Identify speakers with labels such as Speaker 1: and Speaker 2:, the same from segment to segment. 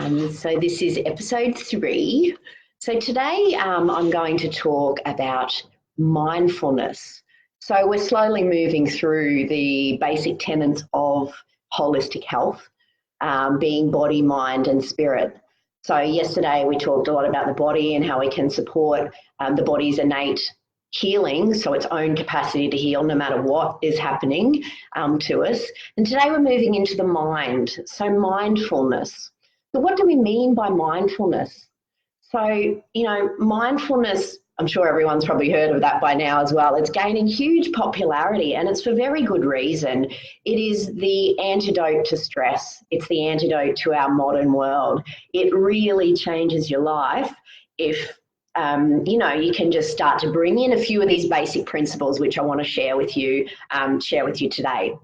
Speaker 1: So this is episode 3. So today I'm going to talk about mindfulness. So we're slowly moving through the basic tenets of holistic health, being body, mind and spirit. So yesterday we talked a lot about the body and how we can support the body's innate healing, so its own capacity to heal no matter what is happening to us. And today we're moving into the mind, so mindfulness. So what do we mean by mindfulness? So, mindfulness, I'm sure everyone's probably heard of that by now as well. It's gaining huge popularity and it's for very good reason. It is the antidote to stress. It's the antidote to our modern world. It really changes your life if you can just start to bring in a few of these basic principles, which I want to share with you today.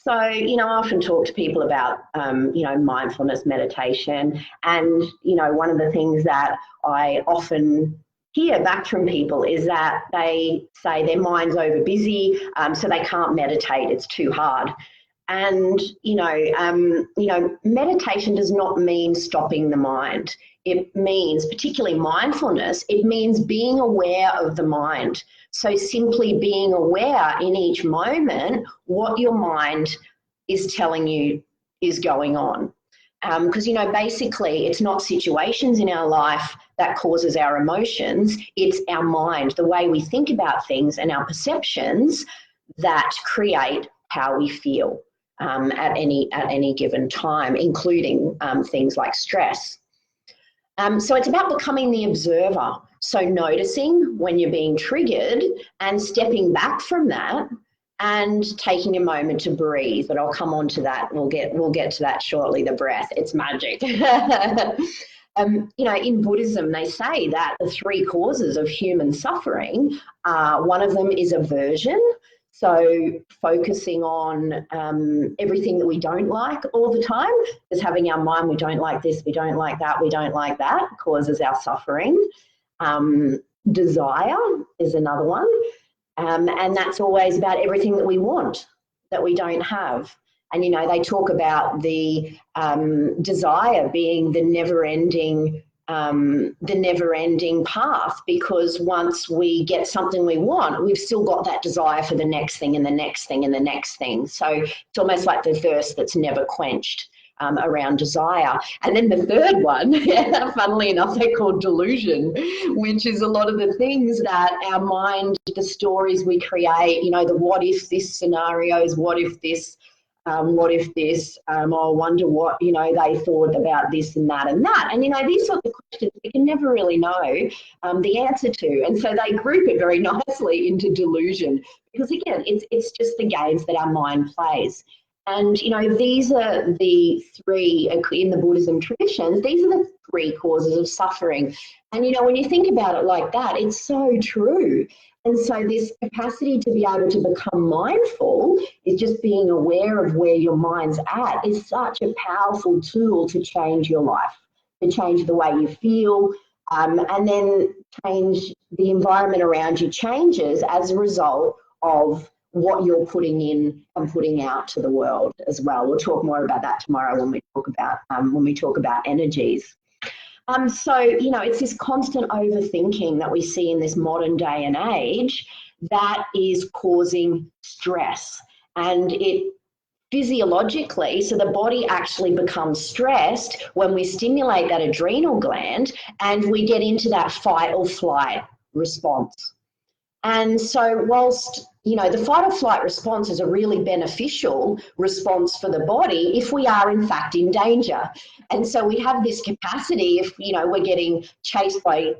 Speaker 1: So, I often talk to people about, mindfulness meditation. And, one of the things that I often hear back from people is that they say their mind's over busy, so they can't meditate. It's too hard. And, meditation does not mean stopping the mind. It means, particularly mindfulness, it means being aware of the mind. So simply being aware in each moment what your mind is telling you is going on. Because, basically it's not situations in our life that causes our emotions, it's our mind, the way we think about things and our perceptions that create how we feel at any given time, including things like stress. So it's about becoming the observer. So noticing when you're being triggered and stepping back from that and taking a moment to breathe. But I'll come on to that. We'll get to that shortly, the breath. It's magic. In Buddhism, they say that the 3 causes of human suffering, one of them is aversion. So focusing on everything that we don't like all the time, just having our mind, we don't like this, we don't like that, we don't like that, causes our suffering. Desire is another one. And that's always about everything that we want that we don't have. And, they talk about the desire being the never-ending path, because once we get something we want, we've still got that desire for the next thing and the next thing and the next thing. So it's almost like the thirst that's never quenched around desire. And then the third one, funnily enough, they're called delusion, which is a lot of the things that our mind, the stories we create, the what if this scenarios, what if this, I wonder what, they thought about this and that and that. And, these sorts of questions we can never really know the answer to. And so they group it very nicely into delusion, because, again, it's just the games that our mind plays. And, these are the 3, in the Buddhism traditions, these are the 3 causes of suffering. And, when you think about it like that, it's so true. And so this capacity to be able to become mindful is just being aware of where your mind's at is such a powerful tool to change your life, to change the way you feel, and then change the environment around you changes as a result of what you're putting in and putting out to the world as well. We'll talk more about that tomorrow when we talk about energies. So, it's this constant overthinking that we see in this modern day and age that is causing stress. And it physiologically, so the body actually becomes stressed when we stimulate that adrenal gland and we get into that fight or flight response. And so whilst, the fight or flight response is a really beneficial response for the body if we are in fact in danger. And so we have this capacity if, we're getting chased by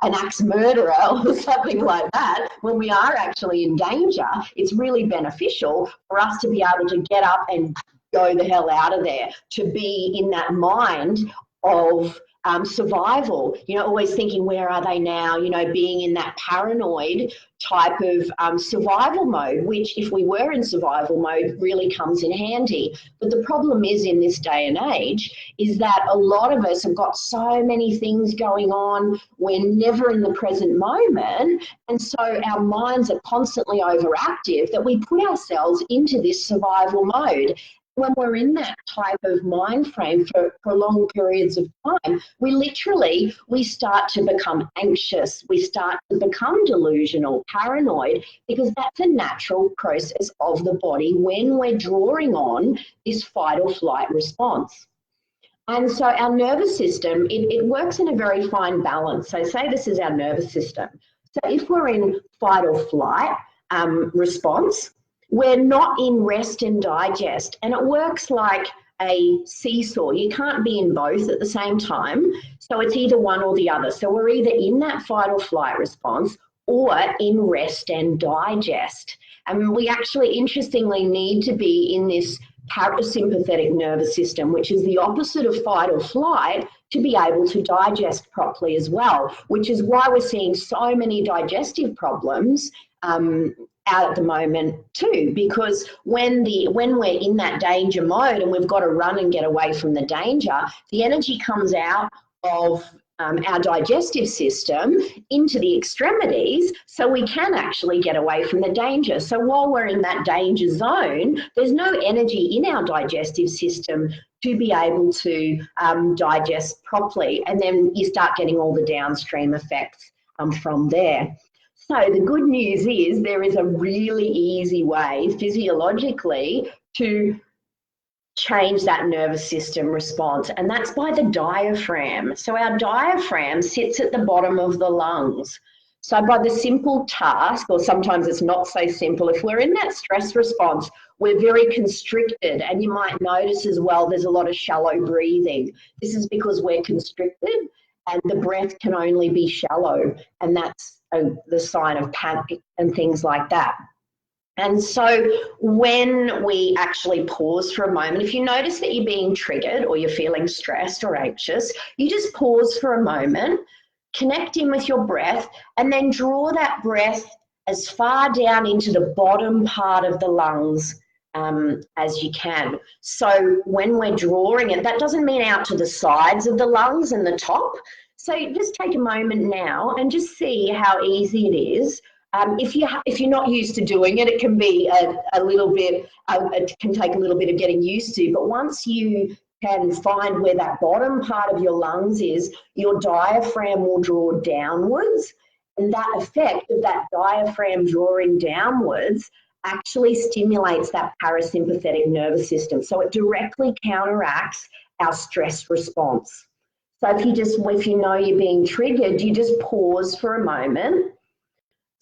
Speaker 1: an axe murderer or something like that, when we are actually in danger, it's really beneficial for us to be able to get up and go the hell out of there, to be in that mind of survival, always thinking, where are they now, being in that paranoid type of survival mode, which if we were in survival mode really comes in handy. But the problem is in this day and age is that a lot of us have got so many things going on, we're never in the present moment, and so our minds are constantly overactive that we put ourselves into this survival mode. when we're in that type of mind frame for prolonged periods of time, we start to become anxious, we start to become delusional, paranoid, because that's a natural process of the body when we're drawing on this fight or flight response. And so our nervous system, it works in a very fine balance. So say this is our nervous system. So if we're in fight or flight response, we're not in rest and digest. And it works like a seesaw. You can't be in both at the same time. So it's either one or the other. So we're either in that fight or flight response or in rest and digest. And we actually, interestingly, need to be in this parasympathetic nervous system, which is the opposite of fight or flight, to be able to digest properly as well, which is why we're seeing so many digestive problems out at the moment too, because when we're in that danger mode and we've got to run and get away from the danger, the energy comes out of our digestive system into the extremities, so we can actually get away from the danger. So while we're in that danger zone, there's no energy in our digestive system to be able to digest properly, and then you start getting all the downstream effects from there. So the good news is there is a really easy way physiologically to change that nervous system response, and that's by the diaphragm. So our diaphragm sits at the bottom of the lungs. So by the simple task, or sometimes it's not so simple, if we're in that stress response, we're very constricted, and you might notice as well there's a lot of shallow breathing. This is because we're constricted and the breath can only be shallow, and that's the sign of panic and things like that. And so when we actually pause for a moment, if you notice that you're being triggered or you're feeling stressed or anxious, you just pause for a moment, connect in with your breath, and then draw that breath as far down into the bottom part of the lungs as you can. So when we're drawing it, that doesn't mean out to the sides of the lungs and the top. So just take a moment now and just see how easy it is. If you're not used to doing it, it can be a little bit, it can take a little bit of getting used to, but once you can find where that bottom part of your lungs is, your diaphragm will draw downwards, and that effect of that diaphragm drawing downwards actually stimulates that parasympathetic nervous system. So it directly counteracts our stress response. So if you know you're being triggered, you just pause for a moment,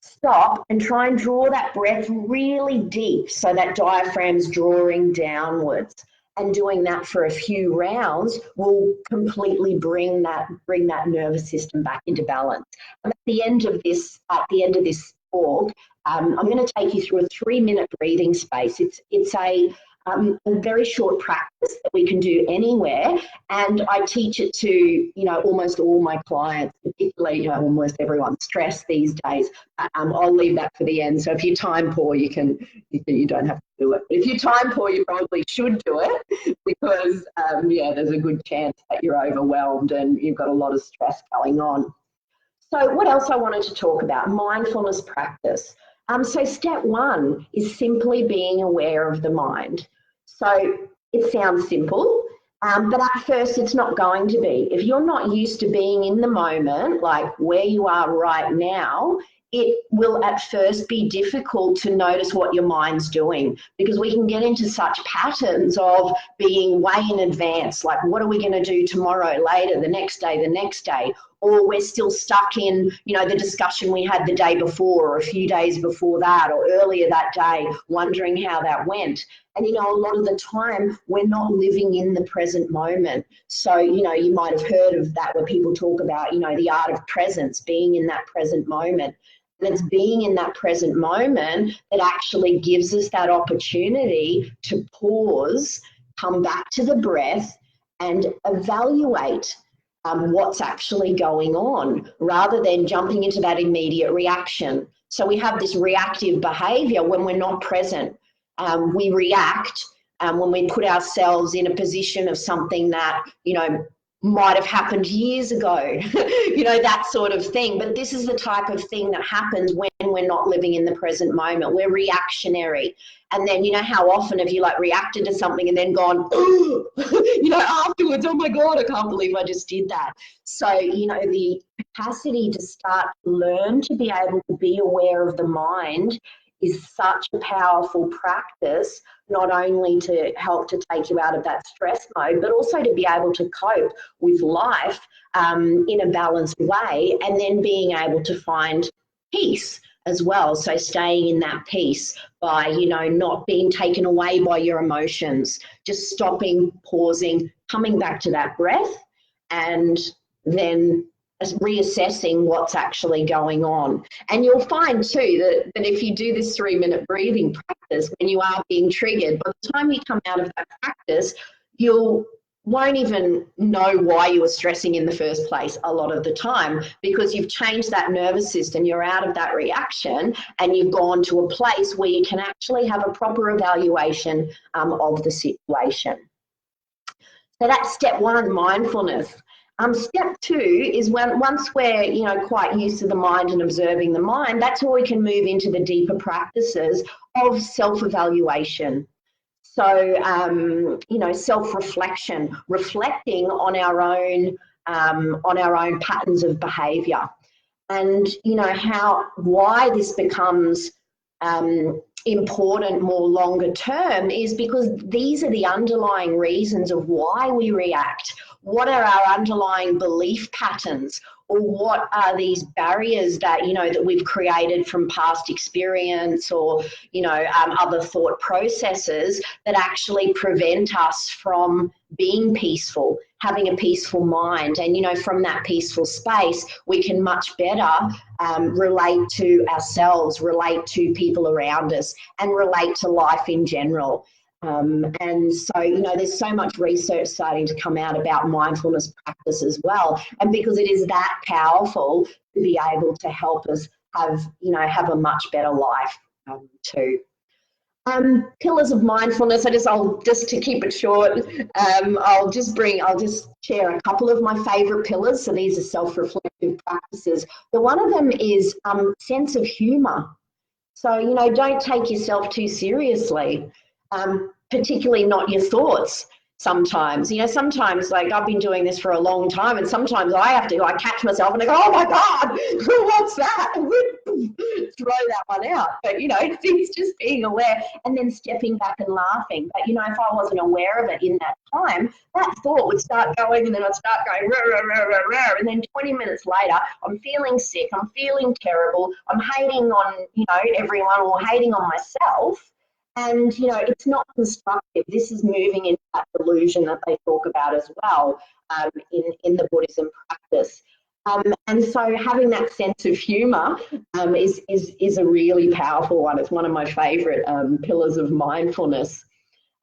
Speaker 1: stop, and try and draw that breath really deep so that diaphragm's drawing downwards. And doing that for a few rounds will completely bring that nervous system back into balance. And at the end of this talk, I'm going to take you through a 3-minute breathing space. It's a very short practice that we can do anywhere, and I teach it to almost all my clients, particularly almost everyone's stressed these days. I'll leave that for the end. So if you're time poor, you don't have to do it. But if you're time poor, you probably should do it, because there's a good chance that you're overwhelmed and you've got a lot of stress going on. So what else I wanted to talk about? Mindfulness practice. So step 1 is simply being aware of the mind. So it sounds simple, but at first it's not going to be. If you're not used to being in the moment, like where you are right now, it will at first be difficult to notice what your mind's doing, because we can get into such patterns of being way in advance, like what are we going to do tomorrow, later, the next day, or we're still stuck in, the discussion we had the day before or a few days before that or earlier that day, wondering how that went. And, a lot of the time we're not living in the present moment. So, you might have heard of that where people talk about, the art of presence, being in that present moment. And it's being in that present moment that actually gives us that opportunity to pause, come back to the breath and evaluate what's actually going on, rather than jumping into that immediate reaction. So we have this reactive behavior when we're not present. We react when we put ourselves in a position of something that, might have happened years ago, that sort of thing. But this is the type of thing that happens when when we're not living in the present moment. We're reactionary. And then, you know, how often have you like reacted to something and then gone, you know, afterwards, oh my God, I can't believe I just did that. So, you know, the capacity to start to learn to be able to be aware of the mind is such a powerful practice, not only to help to take you out of that stress mode, but also to be able to cope with life in a balanced way, and then being able to find peace as well. So staying in that peace by, you know, not being taken away by your emotions, just stopping, pausing, coming back to that breath, and then reassessing what's actually going on. And you'll find too that if you do this 3-minute breathing practice, when you are being triggered, by the time you come out of that practice, you won't even know why you were stressing in the first place a lot of the time, because you've changed that nervous system. You're out of that reaction and you've gone to a place where you can actually have a proper evaluation of the situation. So that's step 1, mindfulness. Step 2 is once we're, you know, quite used to the mind and observing the mind, that's where we can move into the deeper practices of self-evaluation. So, you know, self-reflection, reflecting on our own patterns of behaviour, and you know why this becomes important more longer term is because these are the underlying reasons of why we react. What are our underlying belief patterns, or what are these barriers that, you know, that we've created from past experience, or, you know, other thought processes that actually prevent us from being peaceful, having a peaceful mind. And, you know, from that peaceful space, we can much better relate to ourselves, relate to people around us, and relate to life in general. And so, you know, there's so much research starting to come out about mindfulness practice as well. And because it is that powerful to be able to help us have, you know, have a much better life too. Pillars of mindfulness. I'll just to keep it short, I'll just share a couple of my favorite pillars. So these are self-reflective practices. The one of them is sense of humor. So, you know, don't take yourself too seriously. Particularly not your thoughts sometimes. You know, sometimes, like, I've been doing this for a long time, and sometimes I have to, like, catch myself and I go, oh my God, what's that? Throw that one out. But, you know, it's just being aware and then stepping back and laughing. But, you know, if I wasn't aware of it in that time, that thought would start going, and then I'd start going, rah, rah, rah, rah, rah. And then 20 minutes later, I'm feeling sick, I'm feeling terrible, I'm hating on, you know, everyone, or hating on myself. And, you know, it's not constructive. This is moving into that delusion that they talk about as well in the Buddhism practice. And so having that sense of humour is a really powerful one. It's one of my favourite pillars of mindfulness.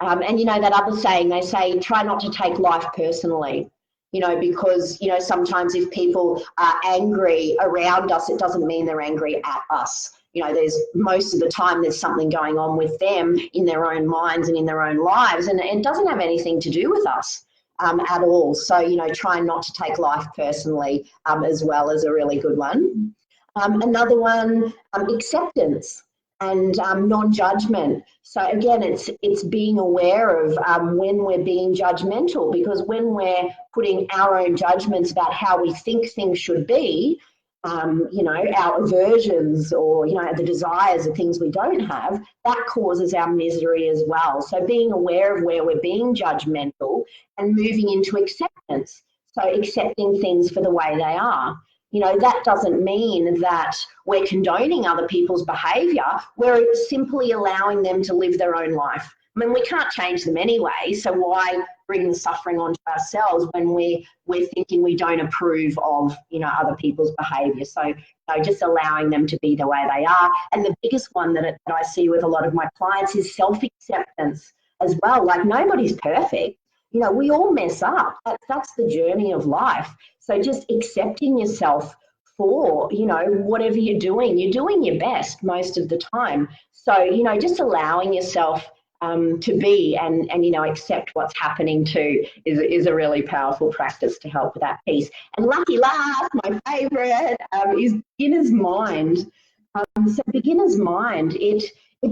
Speaker 1: And, you know, that other saying, they say, try not to take life personally. You know, because, you know, sometimes if people are angry around us, it doesn't mean they're angry at us. You know, there's most of the time there's something going on with them in their own minds and in their own lives, and it doesn't have anything to do with us at all. So, you know, try not to take life personally as well as a really good one. Another one, acceptance and non-judgment. So again, it's being aware of when we're being judgmental, because when we're putting our own judgments about how we think things should be, you know, our aversions, or, you know, the desires of things we don't have, that causes our misery as well. So being aware of where we're being judgmental and moving into acceptance. So accepting things for the way they are. You know, that doesn't mean that we're condoning other people's behaviour. We're simply allowing them to live their own life. I mean, we can't change them anyway, so why bring the suffering onto ourselves when we're thinking we don't approve of, you know, other people's behaviour? So, you know, just allowing them to be the way they are. And the biggest one that I see with a lot of my clients is self-acceptance as well. Like, nobody's perfect. You know, we all mess up. That's the journey of life. So just accepting yourself for, you know, whatever you're doing your best most of the time. So, you know, just allowing yourself to be and you know, accept what's happening too is a really powerful practice to help with that piece. And lucky last, my favourite is beginner's mind. So beginner's mind, it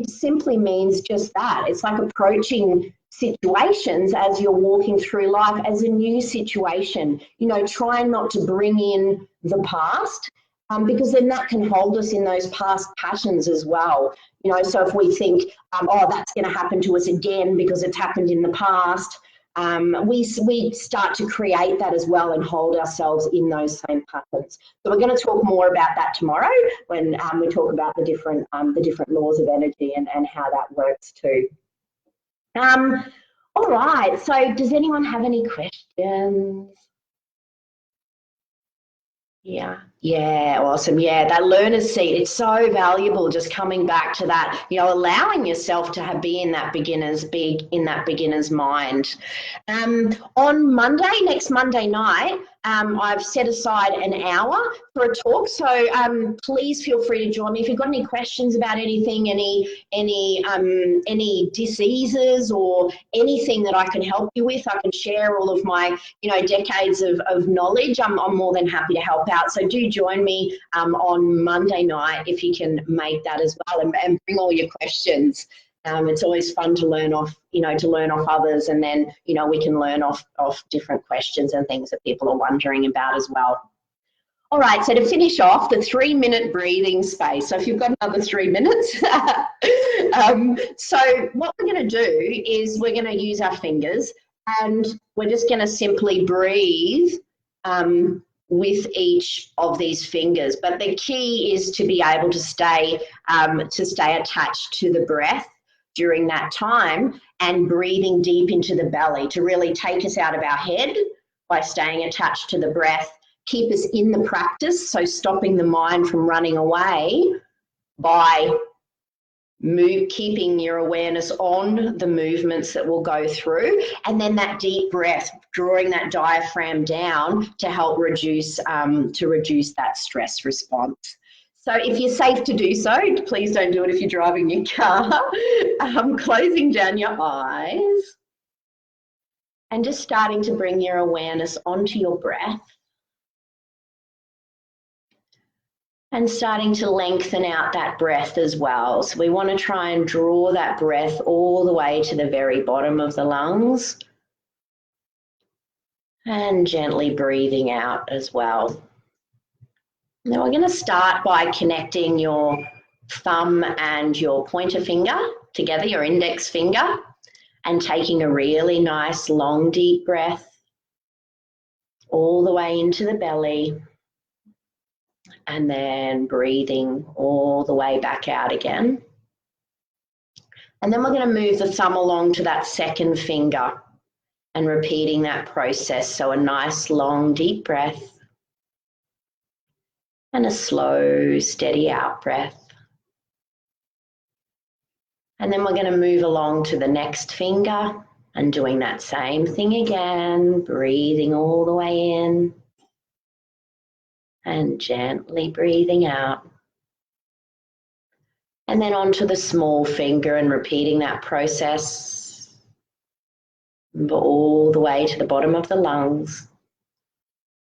Speaker 1: simply means just that. It's like approaching situations as you're walking through life as a new situation, you know, trying not to bring in the past, because then that can hold us in those past patterns as well. You know, so if we think, oh, that's going to happen to us again because it's happened in the past, we start to create that as well and hold ourselves in those same patterns. So we're going to talk more about that tomorrow when we talk about the different laws of energy and how that works too. All right, so does anyone have any questions? Yeah, awesome. Yeah, that learner's seat, it's so valuable, just coming back to that, you know, allowing yourself to be in that beginner's mind. On Monday, next Monday night, I've set aside an hour for a talk, so please feel free to join me. If you've got any questions about anything, any diseases or anything that I can help you with, I can share all of my, you know, decades of knowledge. I'm more than happy to help out. So do join me on Monday night if you can make that as well, and bring all your questions. It's always fun to learn off, you know, to learn off others, and then, you know, we can learn off different questions and things that people are wondering about as well. All right, so to finish off, the 3-minute breathing space. So if you've got another 3 minutes. So what we're going to do is we're going to use our fingers, and we're just going to simply breathe with each of these fingers. But the key is to be able to stay attached to the breath during that time, and breathing deep into the belly to really take us out of our head by staying attached to the breath, keep us in the practice, so stopping the mind from running away by keeping your awareness on the movements that will go through, and then that deep breath, drawing that diaphragm down to help reduce that stress response. So if you're safe to do so, please don't do it if you're driving your car. Closing down your eyes and just starting to bring your awareness onto your breath, and starting to lengthen out that breath as well. So we want to try and draw that breath all the way to the very bottom of the lungs, and gently breathing out as well. Now we're going to start by connecting your thumb and your pointer finger together, your index finger, and taking a really nice long deep breath all the way into the belly, and then breathing all the way back out again. And then we're going to move the thumb along to that second finger and repeating that process. So a nice long deep breath and a slow steady out breath. And then we're going to move along to the next finger and doing that same thing again, breathing all the way in and gently breathing out. And then onto the small finger and repeating that process all the way to the bottom of the lungs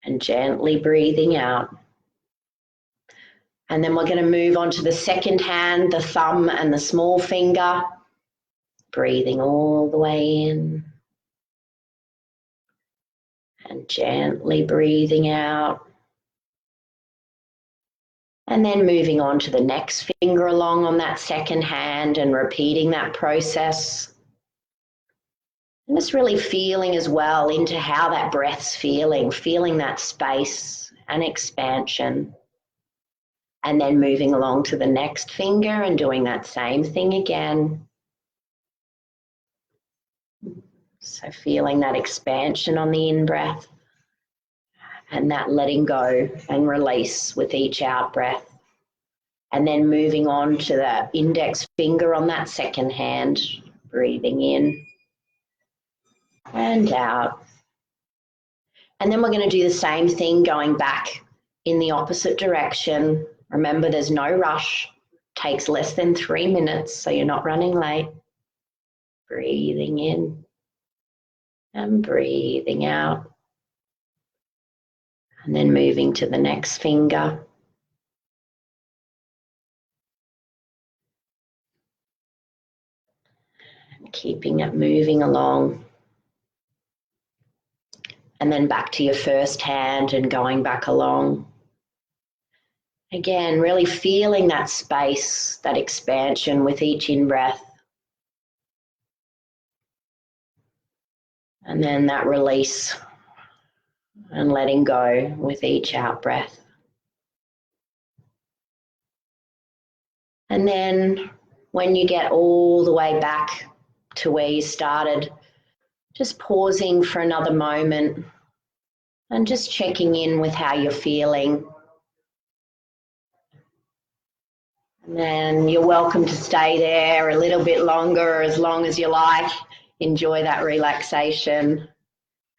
Speaker 1: and gently breathing out. And then we're going to move on to the second hand, the thumb and the small finger, breathing all the way in and gently breathing out. And then moving on to the next finger along on that second hand and repeating that process. And just really feeling as well into how that breath's feeling that space and expansion. And then moving along to the next finger and doing that same thing again. So feeling that expansion on the in-breath and that letting go and release with each out-breath. And then moving on to the index finger on that second hand, breathing in and out. And then we're going to do the same thing going back in the opposite direction. Remember, there's no rush. Takes less than 3 minutes, so you're not running late. Breathing in and breathing out. And then moving to the next finger. keeping it moving along. And then back to your first hand and going back along. Again, really feeling that space, that expansion with each in-breath. And then that release and letting go with each out-breath. And then when you get all the way back to where you started, just pausing for another moment and just checking in with how you're feeling. And then you're welcome to stay there a little bit longer, as long as you like. Enjoy that relaxation.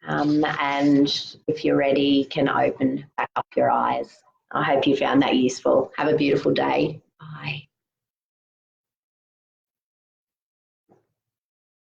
Speaker 1: And if you're ready, you can open back up your eyes. I hope you found that useful. Have a beautiful day. Bye.